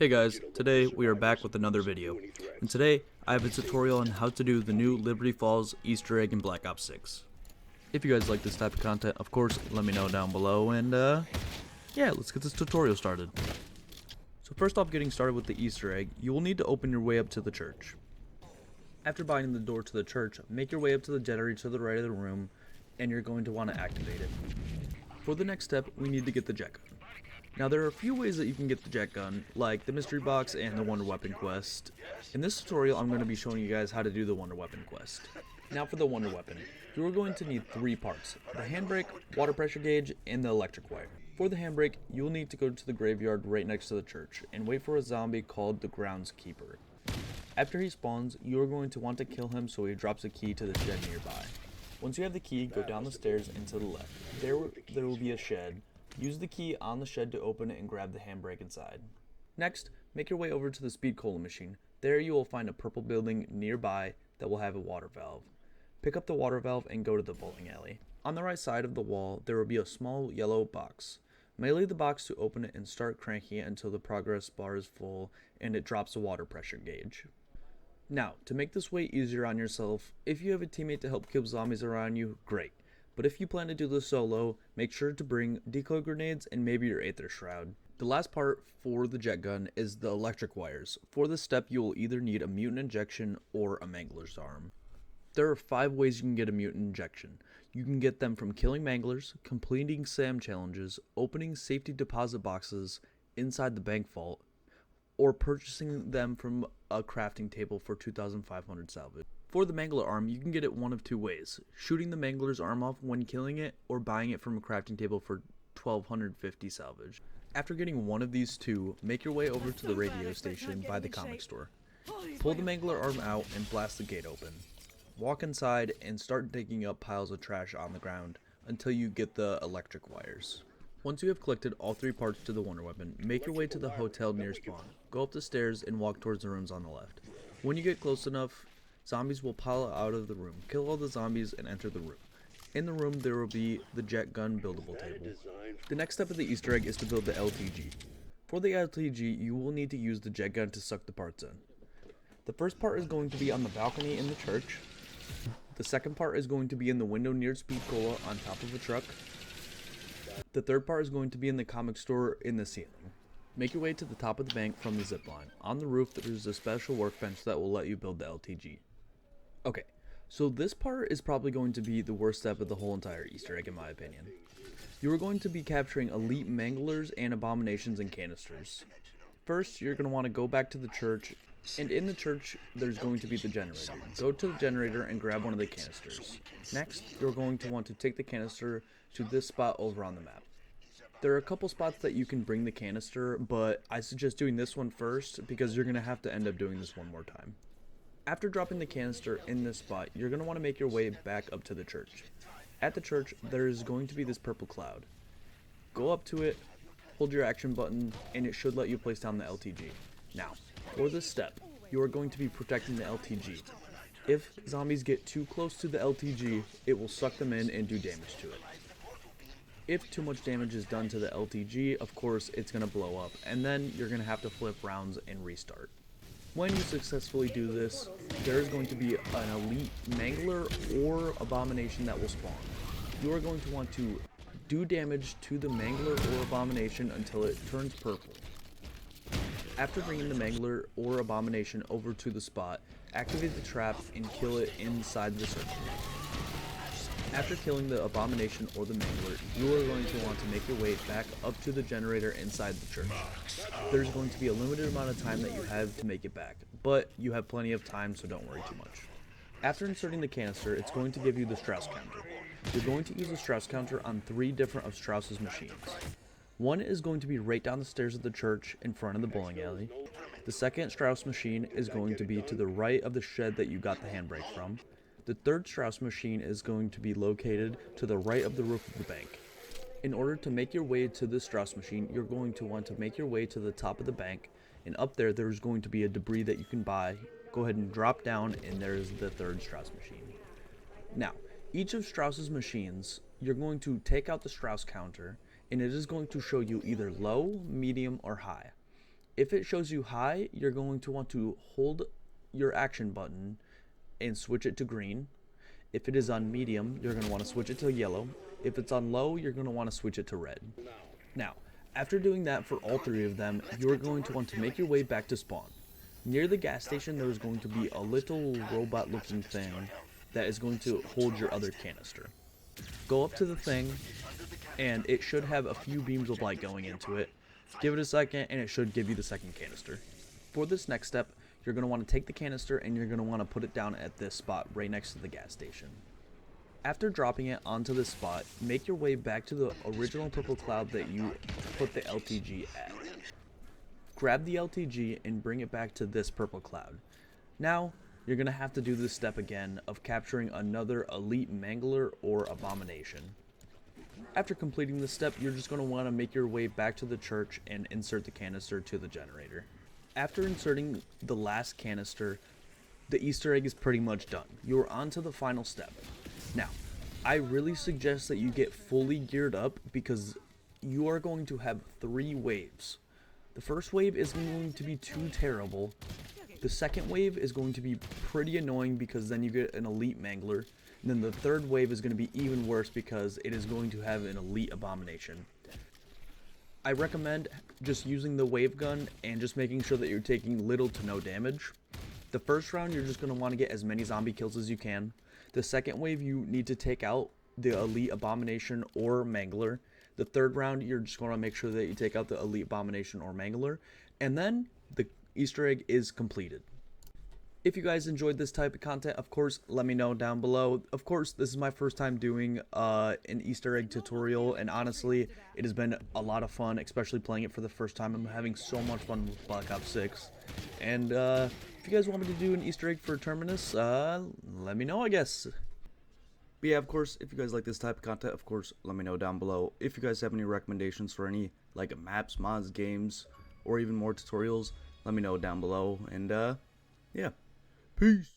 Hey guys, today we are back with another video, and today I have a tutorial on how to do the new Liberty Falls Easter egg in Black Ops 6. If you guys like this type of content, of course, let me know down below, and yeah, let's get this tutorial started. So first off, getting started with the Easter egg, you will need to open your way up to the church. After binding the door to the church, make your way up to the generator to the right of the room, and you're going to want to activate it. For the next step, we need to get the jet gun. Now there are a few ways that you can get the jet gun, like the mystery box and the wonder weapon quest. In this tutorial I'm going to be showing you guys how to do the wonder weapon quest. Now for the wonder weapon, you are going to need 3 parts: the handbrake, water pressure gauge, and the electric wire. For the handbrake, you will need to go to the graveyard right next to the church and wait for a zombie called the Groundskeeper. After he spawns, you are going to want to kill him so he drops a key to the shed nearby. Once you have the key, go down the stairs and to the left. There will be a shed. Use the key on the shed to open it and grab the handbrake inside. Next, make your way over to the speed cola machine. There you will find a purple building nearby that will have a water valve. Pick up the water valve and go to the bowling alley. On the right side of the wall, there will be a small yellow box. Melee the box to open it and start cranking it until the progress bar is full and it drops the water pressure gauge. Now, to make this way easier on yourself, if you have a teammate to help kill zombies around you, great. But if you plan to do this solo, make sure to bring decoy grenades and maybe your Aether Shroud. The last part for the jet gun is the electric wires. For this step, you will either need a mutant injection or a Mangler's arm. There are 5 ways you can get a mutant injection. You can get them from killing Manglers, completing SAM challenges, opening safety deposit boxes inside the bank vault, or purchasing them from a crafting table for 2,500 salvage. For the Mangler arm, you can get it one of 2 ways: shooting the Mangler's arm off when killing it, or buying it from a crafting table for 1,250 salvage. After getting one of these 2, make your way over to the radio station by the comic store. Pull the Mangler arm out and blast the gate open. Walk inside and start digging up piles of trash on the ground until you get the electric wires. Once you have collected all 3 parts to the wonder weapon, make your way to the hotel near spawn. Go up the stairs and walk towards the rooms on the left. When you get close enough, zombies will pile out of the room. Kill all the zombies and enter the room. In the room there will be the jet gun buildable table. The next step of the Easter egg is to build the LTG. For the LTG, you will need to use the jet gun to suck the parts in. The first part is going to be on the balcony in the church. The second part is going to be in the window near Speed Cola on top of a truck. The third part is going to be in the comic store in the ceiling. Make your way to the top of the bank from the zip line. On the roof there is a special workbench that will let you build the LTG. Okay, so this part is probably going to be the worst step of the whole entire Easter egg in my opinion. You are going to be capturing elite Manglers and abominations in canisters. First, you're going to want to go back to the church, and in the church there's going to be the generator. Go to the generator and grab one of the canisters. Next, you're going to want to take the canister to this spot over on the map. There are a couple spots that you can bring the canister, but I suggest doing this one first because you're going to have to end up doing this one more time. After dropping the canister in this spot, you're going to want to make your way back up to the church. At the church, there is going to be this purple cloud. Go up to it, hold your action button, and it should let you place down the LTG. Now, for this step, you are going to be protecting the LTG. If zombies get too close to the LTG, it will suck them in and do damage to it. If too much damage is done to the LTG, of course, it's going to blow up, and then you're going to have to flip rounds and restart. When you successfully do this, there is going to be an elite Mangler or abomination that will spawn. You are going to want to do damage to the Mangler or abomination until it turns purple. After bringing the Mangler or abomination over to the spot, activate the trap and kill it inside the circle. After killing the abomination or the Mangler, you are going to want to make your way back up to the generator inside the church. There's going to be a limited amount of time that you have to make it back, but you have plenty of time, so don't worry too much. After inserting the canister, it's going to give you the Strauss counter. You're going to use the Strauss counter on 3 different of Strauss's machines. One is going to be right down the stairs of the church in front of the bowling alley. The second Strauss machine is going to be to the right of the shed that you got the handbrake from. The third Strauss machine is going to be located to the right of the roof of the bank. In order to make your way to the Strauss machine, you're going to want to make your way to the top of the bank, and up there's going to be a debris that you can buy. Go ahead and drop down, and there's the third Strauss machine. Now, each of Strauss's machines, you're going to take out the Strauss counter, and it is going to show you either low, medium, or high. If it shows you high, you're going to want to hold your action button and switch it to green. If it is on medium, you're going to want to switch it to yellow. If it's on low, you're going to want to switch it to red. Now, after doing that for all three of them, you're going to want to make your way back to spawn. Near the gas station, there is going to be a little robot-looking thing that is going to hold your other canister. Go up to the thing, and it should have a few beams of light going into it. Give it a second, and it should give you the second canister. For this next step, you're going to want to take the canister and you're going to want to put it down at this spot right next to the gas station. After dropping it onto this spot, make your way back to the original purple cloud that you put the LTG at. Grab the LTG and bring it back to this purple cloud. Now, you're going to have to do this step again of capturing another elite mangler or abomination. After completing this step, you're just going to want to make your way back to the church and insert the canister to the generator. After inserting the last canister, the Easter egg is pretty much done. You're on to the final step. Now, I really suggest that you get fully geared up because you are going to have 3 waves. The first wave isn't going to be too terrible. The second wave is going to be pretty annoying because then you get an elite mangler. And then the third wave is going to be even worse because it is going to have an elite abomination. I recommend just using the wave gun and just making sure that you're taking little to no damage. The first round, you're just going to want to get as many zombie kills as you can. The second wave, you need to take out the elite abomination or mangler. The third round, you're just going to make sure that you take out the elite abomination or mangler. And then the Easter egg is completed. If you guys enjoyed this type of content, of course, let me know down below. Of course, this is my first time doing an Easter egg tutorial, and honestly, it has been a lot of fun, especially playing it for the first time. I'm having so much fun with Black Ops 6. And if you guys want me to do an Easter egg for Terminus, let me know, I guess. But yeah, of course, if you guys like this type of content, of course, let me know down below. If you guys have any recommendations for any like maps, mods, games, or even more tutorials, let me know down below. And yeah. Peace.